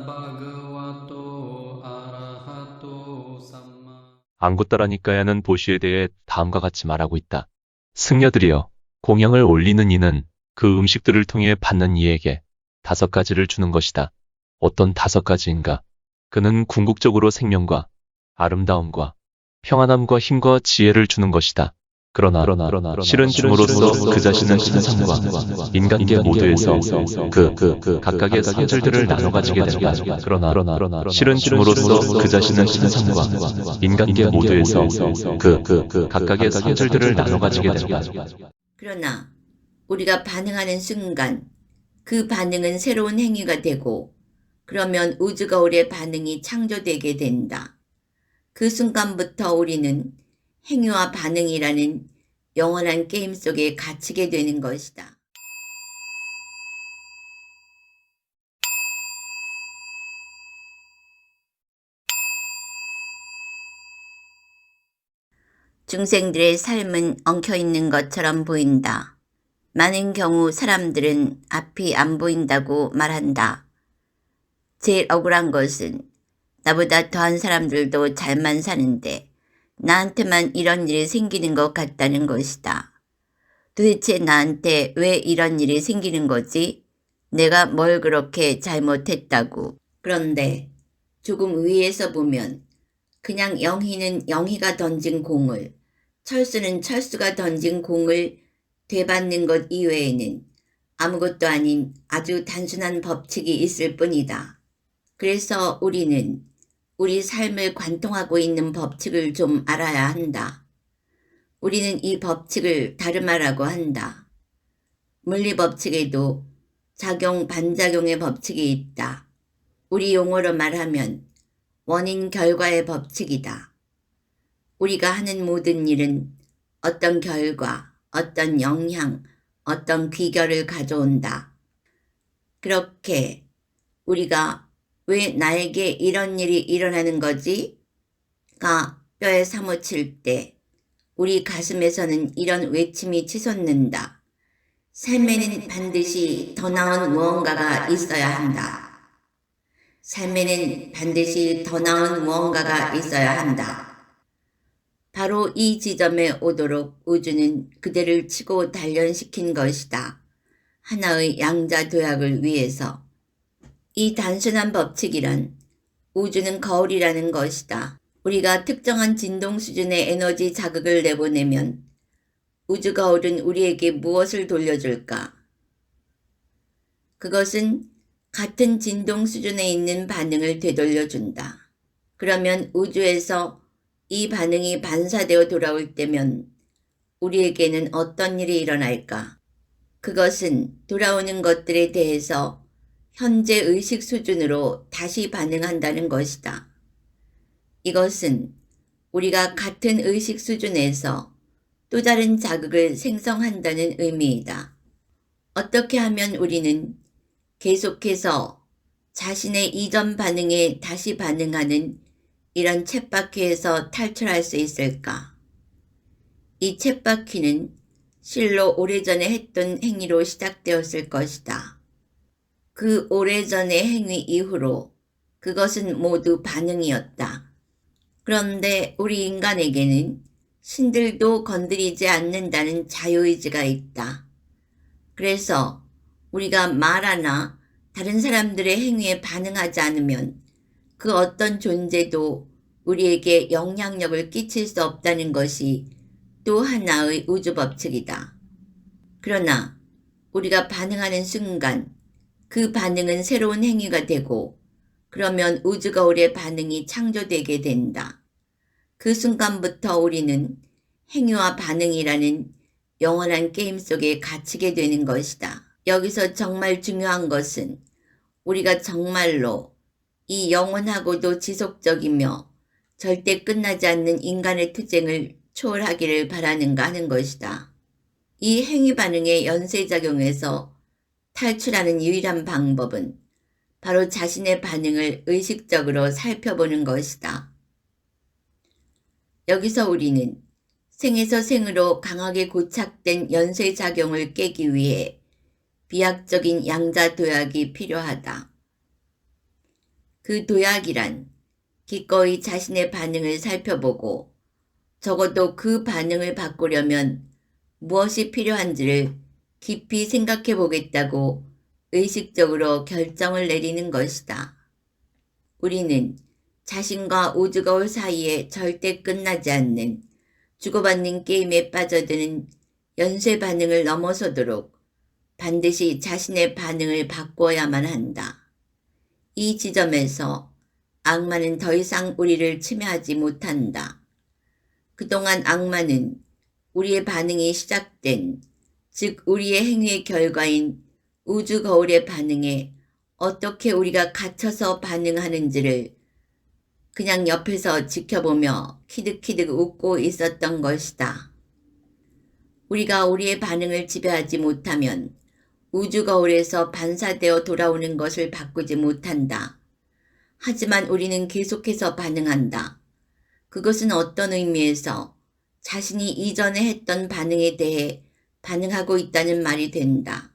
bhagavato arahato samma. 안구따라니까야는 보시에 대해 다음과 같이 말하고 있다. 승려들이여, 공양을 올리는 이는 그 음식들을 통해 받는 이에게 5가지를 주는 것이다. 어떤 5가지인가? 그는 궁극적으로 생명과 아름다움과 평안함과 힘과 지혜를 주는 것이다. 그러나 실은 줌으로써 그 자신은 신상과 인간계 모두에서 각각의 성질들을 나눠 가지게 된다. 그러나 실은 줌으로써 그 자신은 신상과 인간계 모두에서 각각의 성질들을 나눠 가지게 된다. 그러나 우리가 반응하는 순간 그 반응은 새로운 행위가 되고 그러면 우주거울의 반응이 창조되게 된다. 그 순간부터 우리는 행위와 반응이라는 영원한 게임 속에 갇히게 되는 것이다. 중생들의 삶은 엉켜있는 것처럼 보인다. 많은 경우 사람들은 앞이 안 보인다고 말한다. 제일 억울한 것은 나보다 더한 사람들도 잘만 사는데 나한테만 이런 일이 생기는 것 같다는 것이다. 도대체 나한테 왜 이런 일이 생기는 거지? 내가 뭘 그렇게 잘못했다고. 그런데 조금 위에서 보면 그냥 영희는 영희가 던진 공을, 철수는 철수가 던진 공을 되받는 것 이외에는 아무것도 아닌 아주 단순한 법칙이 있을 뿐이다. 그래서 우리는 우리 삶을 관통하고 있는 법칙을 좀 알아야 한다. 우리는 이 법칙을 다르마라고 한다. 물리법칙에도 작용, 반작용의 법칙이 있다. 우리 용어로 말하면 원인, 결과의 법칙이다. 우리가 하는 모든 일은 어떤 결과, 어떤 영향, 어떤 귀결을 가져온다. 그렇게 우리가 왜 나에게 이런 일이 일어나는 거지? 가 뼈에 사무칠 때 우리 가슴에서는 이런 외침이 치솟는다. 삶에는 반드시 더 나은 무언가가 있어야 한다. 삶에는 반드시 더 나은 무언가가 있어야 한다. 바로 이 지점에 오도록 우주는 그대를 치고 단련시킨 것이다. 하나의 양자도약을 위해서. 이 단순한 법칙이란 우주는 거울이라는 것이다. 우리가 특정한 진동 수준의 에너지 자극을 내보내면 우주 거울은 우리에게 무엇을 돌려줄까? 그것은 같은 진동 수준에 있는 반응을 되돌려준다. 그러면 우주에서 이 반응이 반사되어 돌아올 때면 우리에게는 어떤 일이 일어날까? 그것은 돌아오는 것들에 대해서 현재 의식 수준으로 다시 반응한다는 것이다. 이것은 우리가 같은 의식 수준에서 또 다른 자극을 생성한다는 의미이다. 어떻게 하면 우리는 계속해서 자신의 이전 반응에 다시 반응하는 이런 쳇바퀴에서 탈출할 수 있을까? 이 쳇바퀴는 실로 오래전에 했던 행위로 시작되었을 것이다. 그 오래전의 행위 이후로 그것은 모두 반응이었다. 그런데 우리 인간에게는 신들도 건드리지 않는다는 자유의지가 있다. 그래서 우리가 말하나 다른 사람들의 행위에 반응하지 않으면 그 어떤 존재도 우리에게 영향력을 끼칠 수 없다는 것이 또 하나의 우주법칙이다. 그러나 우리가 반응하는 순간 그 반응은 새로운 행위가 되고 그러면 우주거울의 반응이 창조되게 된다. 그 순간부터 우리는 행위와 반응이라는 영원한 게임 속에 갇히게 되는 것이다. 여기서 정말 중요한 것은 우리가 정말로 이 영원하고도 지속적이며 절대 끝나지 않는 인간의 투쟁을 초월하기를 바라는가 하는 것이다. 이 행위 반응의 연쇄작용에서 탈출하는 유일한 방법은 바로 자신의 반응을 의식적으로 살펴보는 것이다. 여기서 우리는 생에서 생으로 강하게 고착된 연쇄작용을 깨기 위해 비약적인 양자도약이 필요하다. 그 도약이란 기꺼이 자신의 반응을 살펴보고 적어도 그 반응을 바꾸려면 무엇이 필요한지를 깊이 생각해 보겠다고 의식적으로 결정을 내리는 것이다. 우리는 자신과 우주거울 사이에 절대 끝나지 않는 주고받는 게임에 빠져드는 연쇄 반응을 넘어서도록 반드시 자신의 반응을 바꾸어야만 한다. 이 지점에서 악마는 더 이상 우리를 침해하지 못한다. 그동안 악마는 우리의 반응이 시작된, 즉 우리의 행위의 결과인 우주 거울의 반응에 어떻게 우리가 갇혀서 반응하는지를 그냥 옆에서 지켜보며 키득키득 웃고 있었던 것이다. 우리가 우리의 반응을 지배하지 못하면 우주 거울에서 반사되어 돌아오는 것을 바꾸지 못한다. 하지만 우리는 계속해서 반응한다. 그것은 어떤 의미에서 자신이 이전에 했던 반응에 대해 반응하고 있다는 말이 된다.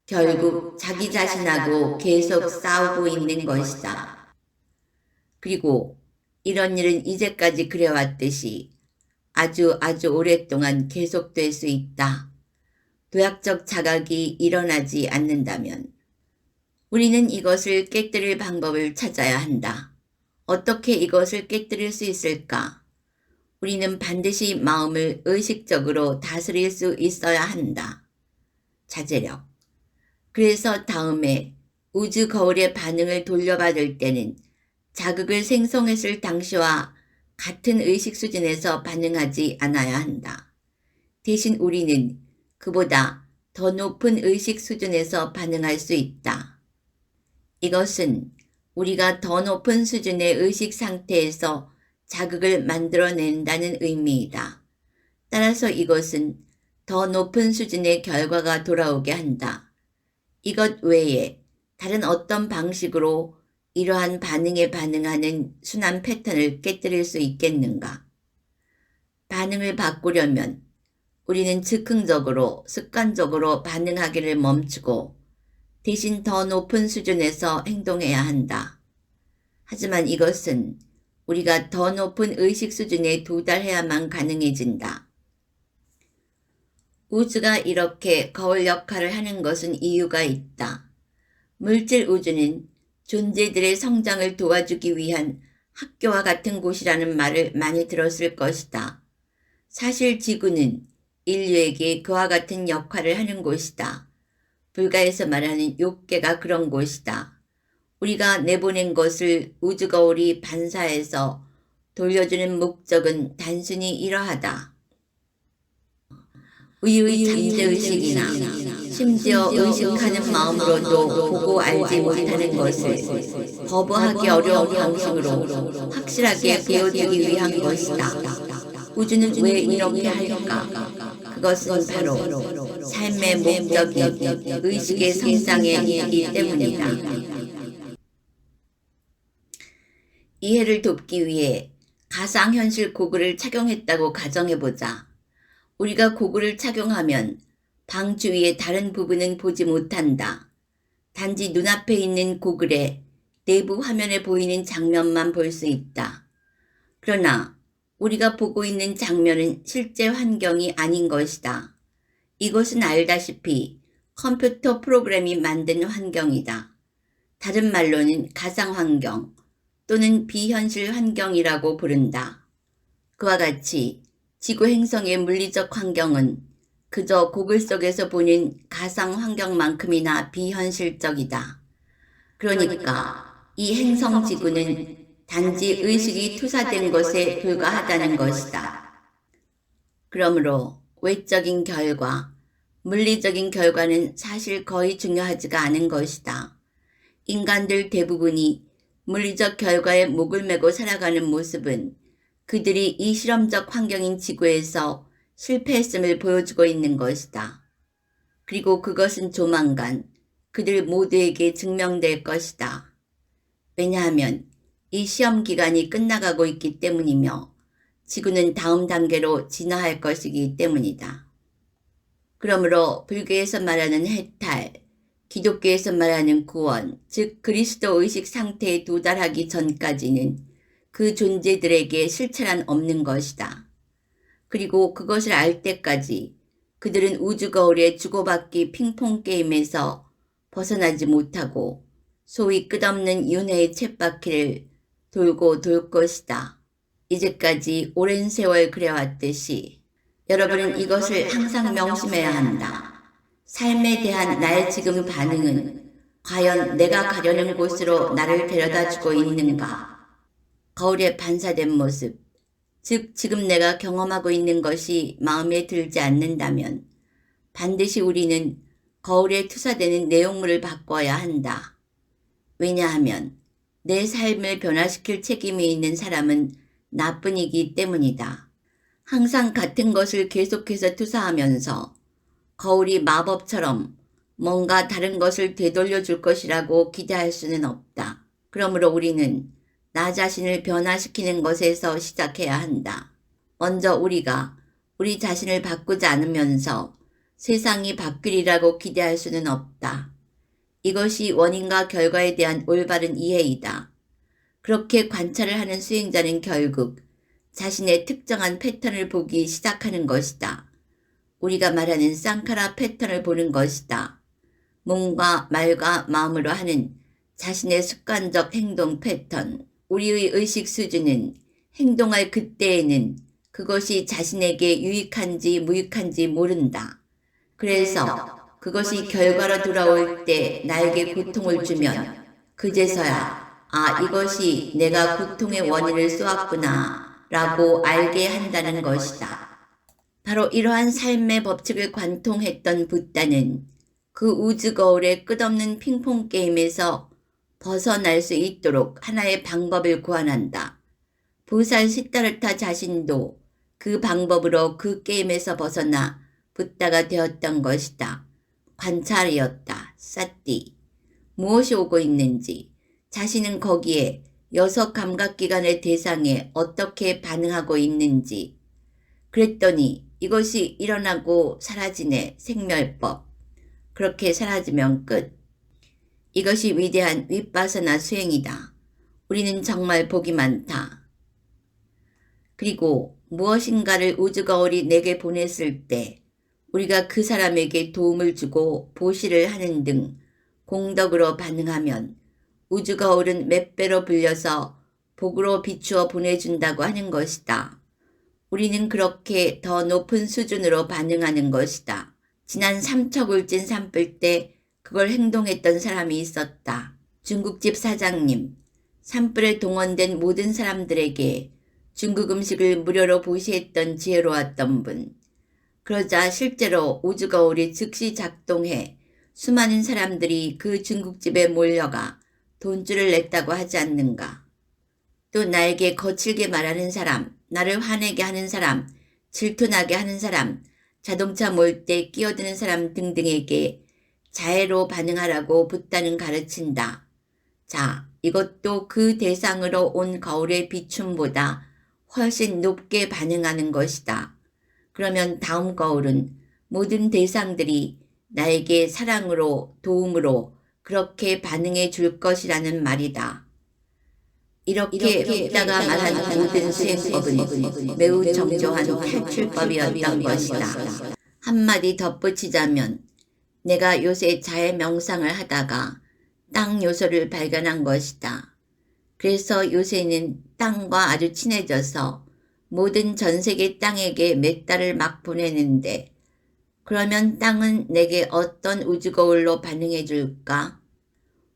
결국 자기 자신하고 계속 싸우고 있는 것이다. 그리고 이런 일은 이제까지 그래왔듯이 아주 오랫동안 계속될 수 있다. 도약적 자각이 일어나지 않는다면 우리는 이것을 깨뜨릴 방법을 찾아야 한다. 어떻게 이것을 깨뜨릴 수 있을까? 우리는 반드시 마음을 의식적으로 다스릴 수 있어야 한다. 자제력. 그래서 다음에 우주 거울의 반응을 돌려받을 때는 자극을 생성했을 당시와 같은 의식 수준에서 반응하지 않아야 한다. 대신 우리는 그보다 더 높은 의식 수준에서 반응할 수 있다. 이것은 우리가 더 높은 수준의 의식 상태에서 자극을 만들어낸다는 의미이다. 따라서 이것은 더 높은 수준의 결과가 돌아오게 한다. 이것 외에 다른 어떤 방식으로 이러한 반응에 반응하는 순환 패턴을 깨뜨릴 수 있겠는가? 반응을 바꾸려면 우리는 즉흥적으로 습관적으로 반응하기를 멈추고 대신 더 높은 수준에서 행동해야 한다. 하지만 이것은 우리가 더 높은 의식 수준에 도달해야만 가능해진다. 우주가 이렇게 거울 역할을 하는 것은 이유가 있다. 물질 우주는 존재들의 성장을 도와주기 위한 학교와 같은 곳이라는 말을 많이 들었을 것이다. 사실 지구는 인류에게 그와 같은 역할을 하는 곳이다. 불가에서 말하는 욕계가 그런 곳이다. 우리가 내보낸 것을 우주 거울이 반사해서 돌려주는 목적은 단순히 이러하다. 의의 잠재의식이나 심지어 의식하는 마음으로도 보고 알지 못하는 것을 거부하기 어려운 방식으로 확실하게 배워주기 위한 것이다. 우주는 왜 이렇게 할까? 그것은 바로 삶의 목적이 의식의 성장에 있기 때문이다. 이해를 돕기 위해 가상현실 고글을 착용했다고 가정해보자. 우리가 고글을 착용하면 방 주위의 다른 부분은 보지 못한다. 단지 눈앞에 있는 고글의 내부 화면에 보이는 장면만 볼 수 있다. 그러나 우리가 보고 있는 장면은 실제 환경이 아닌 것이다. 이것은 알다시피 컴퓨터 프로그램이 만든 환경이다. 다른 말로는 가상환경 또는 비현실 환경이라고 부른다. 그와 같이 지구 행성의 물리적 환경은 그저 고글 속에서 보는 가상 환경만큼이나 비현실적이다. 그러니까 이 행성 지구는 단지 의식이 투사된 것에 불과하다는 것이다. 그러므로 외적인 결과, 물리적인 결과는 사실 거의 중요하지가 않은 것이다. 인간들 대부분이 물리적 결과에 목을 메고 살아가는 모습은 그들이 이 실험적 환경인 지구에서 실패했음을 보여주고 있는 것이다. 그리고 그것은 조만간 그들 모두에게 증명될 것이다. 왜냐하면 이 시험 기간이 끝나가고 있기 때문이며 지구는 다음 단계로 진화할 것이기 때문이다. 그러므로 불교에서 말하는 해탈, 기독교에서 말하는 구원, 즉 그리스도 의식 상태에 도달하기 전까지는 그 존재들에게 실체란 없는 것이다. 그리고 그것을 알 때까지 그들은 우주거울의 주고받기 핑퐁 게임에서 벗어나지 못하고 소위 끝없는 윤회의 쳇바퀴를 돌고 돌 것이다. 이제까지 오랜 세월 그래왔듯이 여러분은 이것을 항상 명심해야 한다. 삶에 대한 나의 지금 반응은 과연 내가 가려는 곳으로 나를 데려다주고 있는가? 거울에 반사된 모습, 즉 지금 내가 경험하고 있는 것이 마음에 들지 않는다면 반드시 우리는 거울에 투사되는 내용물을 바꿔야 한다. 왜냐하면 내 삶을 변화시킬 책임이 있는 사람은 나뿐이기 때문이다. 항상 같은 것을 계속해서 투사하면서 거울이 마법처럼 뭔가 다른 것을 되돌려 줄 것이라고 기대할 수는 없다. 그러므로 우리는 나 자신을 변화시키는 것에서 시작해야 한다. 먼저 우리가 우리 자신을 바꾸지 않으면서 세상이 바뀌리라고 기대할 수는 없다. 이것이 원인과 결과에 대한 올바른 이해이다. 그렇게 관찰을 하는 수행자는 결국 자신의 특정한 패턴을 보기 시작하는 것이다. 우리가 말하는 쌍카라 패턴을 보는 것이다. 몸과 말과 마음으로 하는 자신의 습관적 행동 패턴. 우리의 의식 수준은 행동할 그때에는 그것이 자신에게 유익한지 무익한지 모른다. 그래서 그것이 결과로 돌아올 때 나에게 고통을 주면 그제서야 이것이 내가 고통의 원인을 쏘았구나 라고 알게 한다는 것이다. 바로 이러한 삶의 법칙을 관통했던 붓다는 그 우주 거울의 끝없는 핑퐁 게임에서 벗어날 수 있도록 하나의 방법을 고안한다. 부살 시타르타 자신도 그 방법으로 그 게임에서 벗어나 붓다가 되었던 것이다. 관찰이었다. 사띠. 무엇이 오고 있는지, 자신은 거기에 6 감각기관의 대상에 어떻게 반응하고 있는지. 그랬더니 이것이 일어나고 사라지네. 생멸법. 그렇게 사라지면 끝. 이것이 위대한 윗바사나 수행이다. 우리는 정말 복이 많다. 그리고 무엇인가를 우주거울이 내게 보냈을 때 우리가 그 사람에게 도움을 주고 보시를 하는 등 공덕으로 반응하면 우주거울은 몇 배로 불려서 복으로 비추어 보내준다고 하는 것이다. 우리는 그렇게 더 높은 수준으로 반응하는 것이다. 지난 삼척울진 산불 때 그걸 행동했던 사람이 있었다. 중국집 사장님, 산불에 동원된 모든 사람들에게 중국 음식을 무료로 보시했던 지혜로웠던 분. 그러자 실제로 우주거울이 즉시 작동해 수많은 사람들이 그 중국집에 몰려가 돈줄을 냈다고 하지 않는가. 또 나에게 거칠게 말하는 사람, 나를 화내게 하는 사람, 질투나게 하는 사람, 자동차 몰 때 끼어드는 사람 등등에게 자애로 반응하라고 붓다는 가르친다. 자, 이것도 그 대상으로 온 거울의 비춤보다 훨씬 높게 반응하는 것이다. 그러면 다음 거울은 모든 대상들이 나에게 사랑으로 도움으로 그렇게 반응해 줄 것이라는 말이다. 이렇게 붓다가 말한 모든 수행법은 매우 정교한 탈출법이었던 것이다. 한마디 덧붙이자면 내가 요새 자해 명상을 하다가 땅 요소를 발견한 것이다. 그래서 요새는 땅과 아주 친해져서 모든 전세계 땅에게 몇 달을 막 보내는데 그러면 땅은 내게 어떤 우주거울로 반응해 줄까?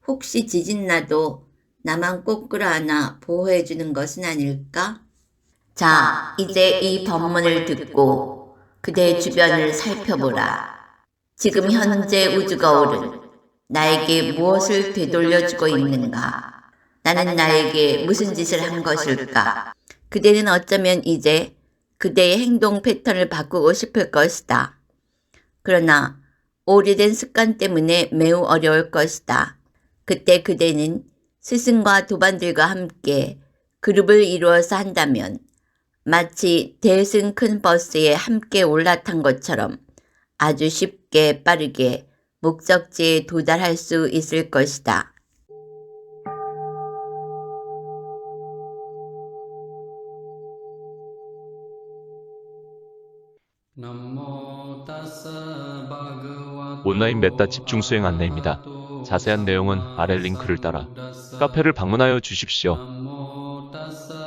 혹시 지진 나도 나만 꼭 끌어안아 보호해 주는 것은 아닐까? 자, 이제 이 법문을 듣고 그대 주변을 살펴보라. 지금 현재 우주거울은 나에게 무엇을 되돌려주고 있는가? 나는 나에게 무슨 짓을 한 것일까? 그대는 어쩌면 이제 그대의 행동 패턴을 바꾸고 싶을 것이다. 그러나 오래된 습관 때문에 매우 어려울 것이다. 그때 그대는 스승과 도반들과 함께 그룹을 이루어서 한다면 마치 대승 큰 버스에 함께 올라탄 것처럼 아주 쉽게 빠르게 목적지에 도달할 수 있을 것이다. 남모 타스 바그와토 온라인 메타 집중 수행 안내입니다. 자세한 내용은 아래 링크를 따라 카페를 방문하여 주십시오. 남모 타스